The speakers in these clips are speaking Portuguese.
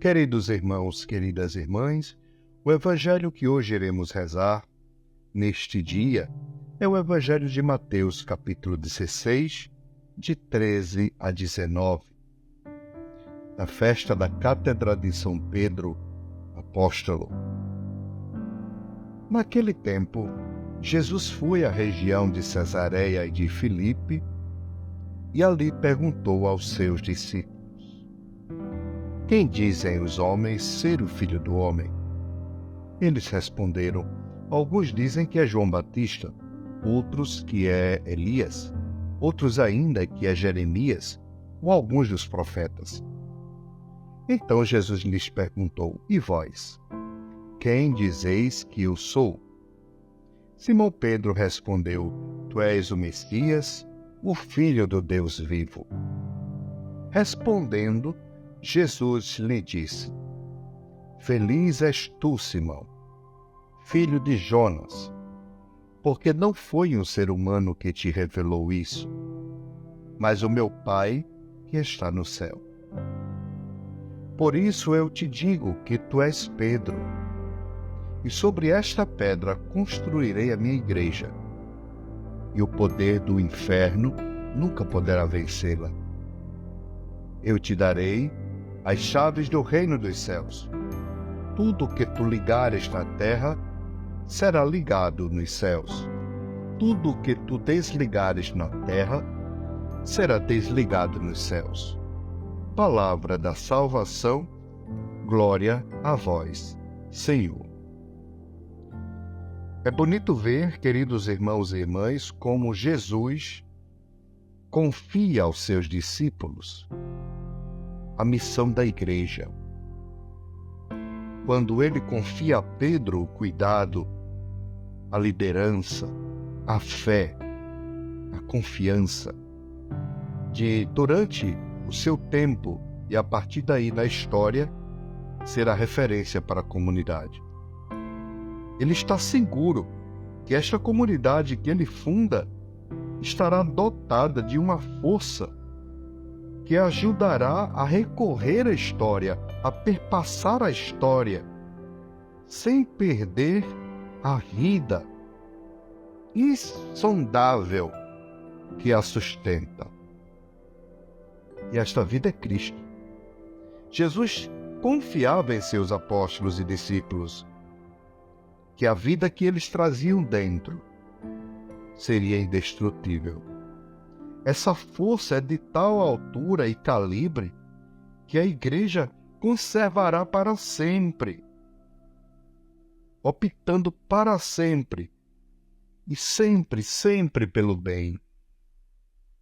Queridos irmãos, queridas irmãs, o Evangelho que hoje iremos rezar, neste dia, é o Evangelho de Mateus, capítulo 16, de 13 a 19. Na festa da Cátedra de São Pedro, apóstolo. Naquele tempo, Jesus foi à região de Cesareia e de Filipe e ali perguntou aos seus discípulos: quem dizem os homens ser o Filho do Homem? Eles responderam: alguns dizem que é João Batista, outros que é Elias, outros ainda que é Jeremias, ou alguns dos profetas. Então Jesus lhes perguntou: e vós? Quem dizeis que eu sou? Simão Pedro respondeu: tu és o Messias, o Filho do Deus vivo. Respondendo, Jesus lhe disse: feliz és tu, Simão, filho de Jonas, porque não foi um ser humano que te revelou isso, mas o meu Pai que está no céu. Por isso eu te digo que tu és Pedro, e sobre esta pedra construirei a minha igreja, e o poder do inferno nunca poderá vencê-la. Eu te darei as chaves do reino dos céus. Tudo que tu ligares na terra será ligado nos céus. Tudo que tu desligares na terra será desligado nos céus. Palavra da salvação, glória a vós, Senhor. É bonito ver, queridos irmãos e irmãs, como Jesus confia aos seus discípulos a missão da igreja. Quando ele confia a Pedro o cuidado, a liderança, a fé, a confiança, de durante o seu tempo e a partir daí na história, ser a referência para a comunidade. Ele está seguro que esta comunidade que ele funda estará dotada de uma força que ajudará a recorrer à história, a perpassar a história, sem perder a vida insondável que a sustenta. E esta vida é Cristo. Jesus confiava em seus apóstolos e discípulos que a vida que eles traziam dentro seria indestrutível. Essa força é de tal altura e calibre que a igreja conservará para sempre, optando para sempre e sempre, sempre pelo bem.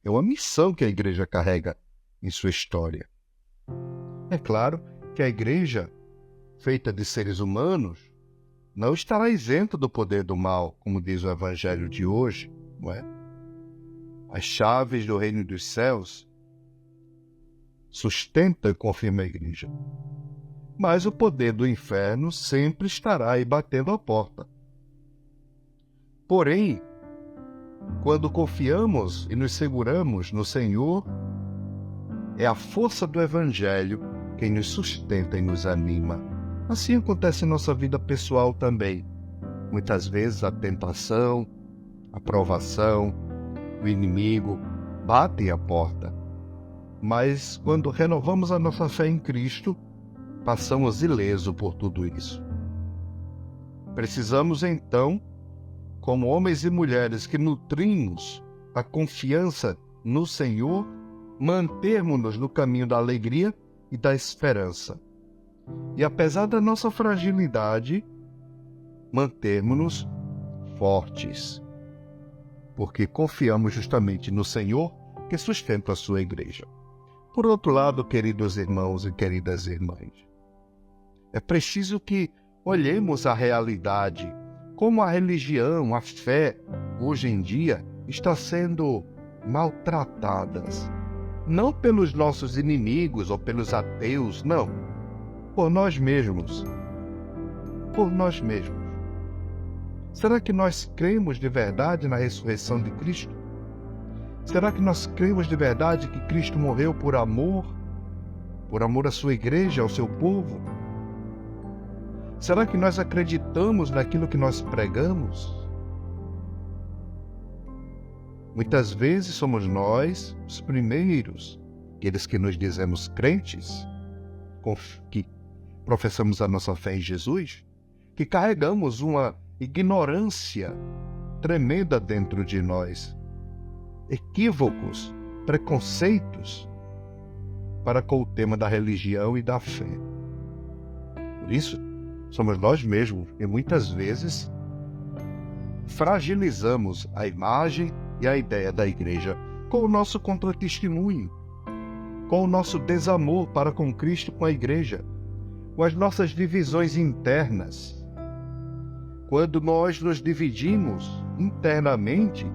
É uma missão que a igreja carrega em sua história. É claro que a igreja, feita de seres humanos, não estará isenta do poder do mal, como diz o Evangelho de hoje, não é? As chaves do reino dos céus sustenta e confirma a igreja. Mas o poder do inferno sempre estará aí batendo a porta. Porém, quando confiamos e nos seguramos no Senhor, é a força do Evangelho quem nos sustenta e nos anima. Assim acontece em nossa vida pessoal também. Muitas vezes a tentação, a provação, o inimigo bate à porta. Mas quando renovamos a nossa fé em Cristo, passamos ileso por tudo isso. Precisamos então, como homens e mulheres que nutrimos a confiança no Senhor, mantermos-nos no caminho da alegria e da esperança. E apesar da nossa fragilidade, mantermos-nos fortes, porque confiamos justamente no Senhor que sustenta a sua igreja. Por outro lado, queridos irmãos e queridas irmãs, é preciso que olhemos a realidade, como a religião, a fé, hoje em dia, está sendo maltratadas. Não pelos nossos inimigos ou pelos ateus, não. Por nós mesmos. Por nós mesmos. Será que nós cremos de verdade na ressurreição de Cristo? Será que nós cremos de verdade que Cristo morreu por amor por amor à sua igreja, ao seu povo? Será que nós acreditamos naquilo que nós pregamos? Muitas vezes somos nós os primeiros, aqueles que nos dizemos crentes, que professamos a nossa fé em Jesus, que carregamos uma ignorância tremenda dentro de nós, equívocos, preconceitos para com o tema da religião e da fé. Por isso, somos nós mesmos que muitas vezes fragilizamos a imagem e a ideia da igreja com o nosso contra-testemunho, com o nosso desamor para com Cristo e com a igreja, com as nossas divisões internas. Quando nós nos dividimos internamente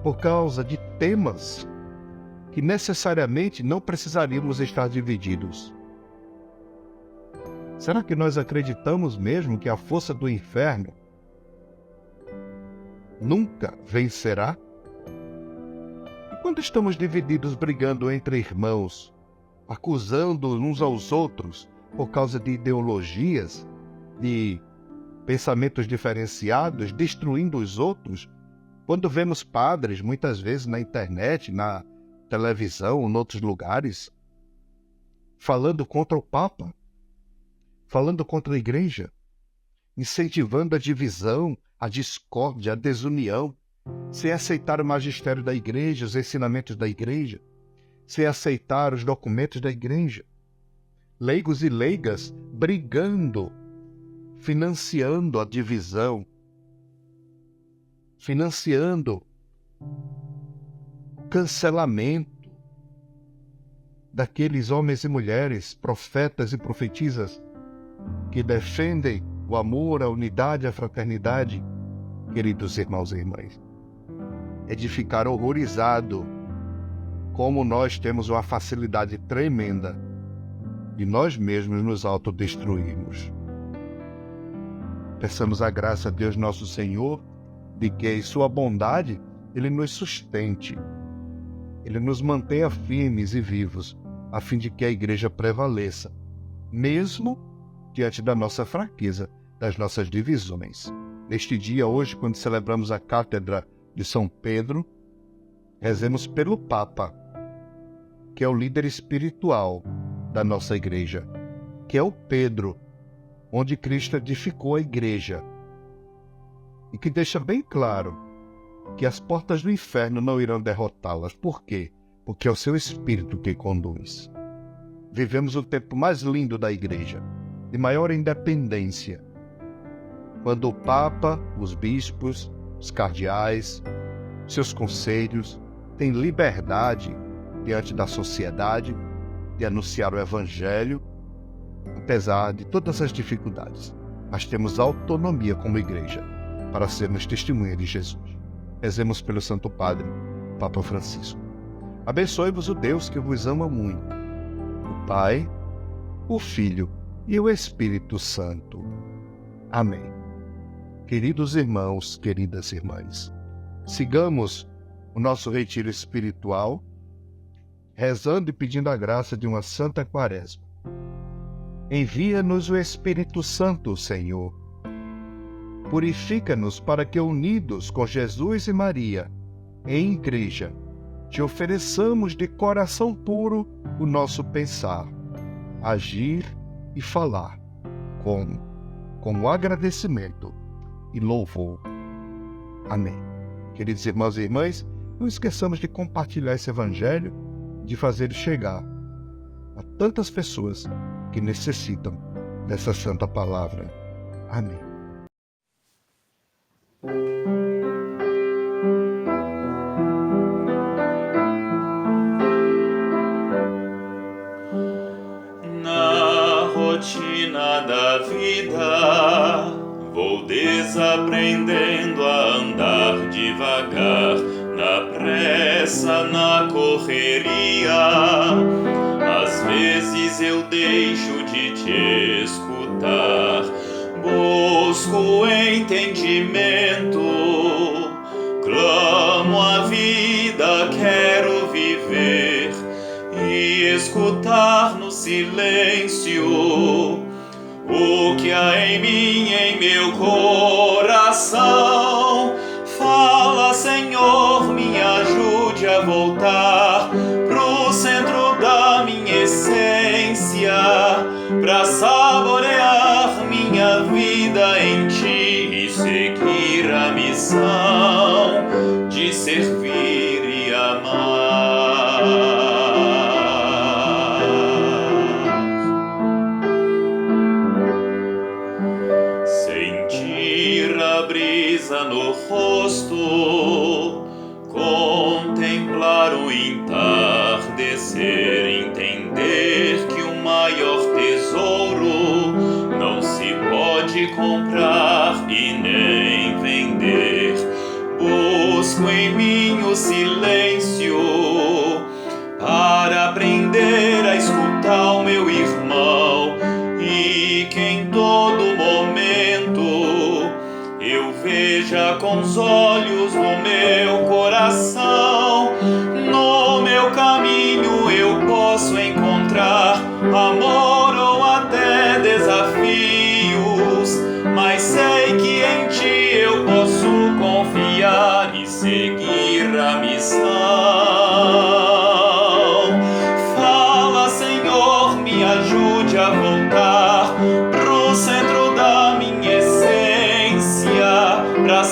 por causa de temas que necessariamente não precisaríamos estar divididos. Será que nós acreditamos mesmo que a força do inferno nunca vencerá? E quando estamos divididos, brigando entre irmãos, acusando uns aos outros por causa de ideologias, de pensamentos diferenciados, destruindo os outros, quando vemos padres, muitas vezes na internet, na televisão, em outros lugares, falando contra o Papa, falando contra a igreja, incentivando a divisão, a discórdia, a desunião, sem aceitar o magistério da igreja, os ensinamentos da igreja, sem aceitar os documentos da igreja. Leigos e leigas brigando, financiando a divisão, financiando o cancelamento daqueles homens e mulheres, profetas e profetisas, que defendem o amor, a unidade, a fraternidade. Queridos irmãos e irmãs, é de ficar horrorizado como nós temos uma facilidade tremenda de nós mesmos nos autodestruirmos. Peçamos a graça a Deus nosso Senhor, de que em sua bondade Ele nos sustente, Ele nos mantenha firmes e vivos, a fim de que a igreja prevaleça, mesmo diante da nossa fraqueza, das nossas divisões. Neste dia, hoje, quando celebramos a Cátedra de São Pedro, rezemos pelo Papa, que é o líder espiritual da nossa igreja, que é o Pedro, onde Cristo edificou a igreja, e que deixa bem claro que as portas do inferno não irão derrotá-las. Por quê? Porque é o seu Espírito que conduz. Vivemos o tempo mais lindo da igreja, de maior independência, quando o Papa, os bispos, os cardeais, seus conselhos têm liberdade diante da sociedade de anunciar o Evangelho, apesar de todas as dificuldades. Mas temos autonomia como igreja para sermos testemunha de Jesus. Rezemos pelo Santo Padre, Papa Francisco. Abençoe-vos o Deus que vos ama muito, o Pai, o Filho e o Espírito Santo. Amém. Queridos irmãos, queridas irmãs, sigamos o nosso retiro espiritual, rezando e pedindo a graça de uma santa quaresma. Envia-nos o Espírito Santo, Senhor. Purifica-nos para que, unidos com Jesus e Maria, em igreja, te ofereçamos de coração puro o nosso pensar, agir e falar, com agradecimento e louvor. Amém. Queridos irmãos e irmãs, não esqueçamos de compartilhar esse Evangelho, de fazer chegar a tantas pessoas que necessitam dessa santa palavra. Amém. Na rotina da vida, vou desaprendendo a andar devagar, na pressa, na correria. Às vezes eu deixo de te escutar, busco entendimento, clamo a vida, quero viver e escutar no silêncio silêncio o que há em mim, em meu coração. Fala, Senhor, me ajude a voltar pro centro da minha essência, pra saborear minha vida em Ti e seguir a missão de servir e amar. Sentir a brisa no rosto, contemplar o entardecer, entender que o maior tesouro não se pode comprar e nem vender. Busco em mim o silêncio para aprender a escutar o meu irmão, e que em todo momento eu veja com os olhos do meu coração. No meu caminho eu posso encontrar amor ou até desafios, mas sei que em Ti eu posso confiar e seguir a missão. Fala, Senhor, me ajude a voltar pro centro da minha essência, pra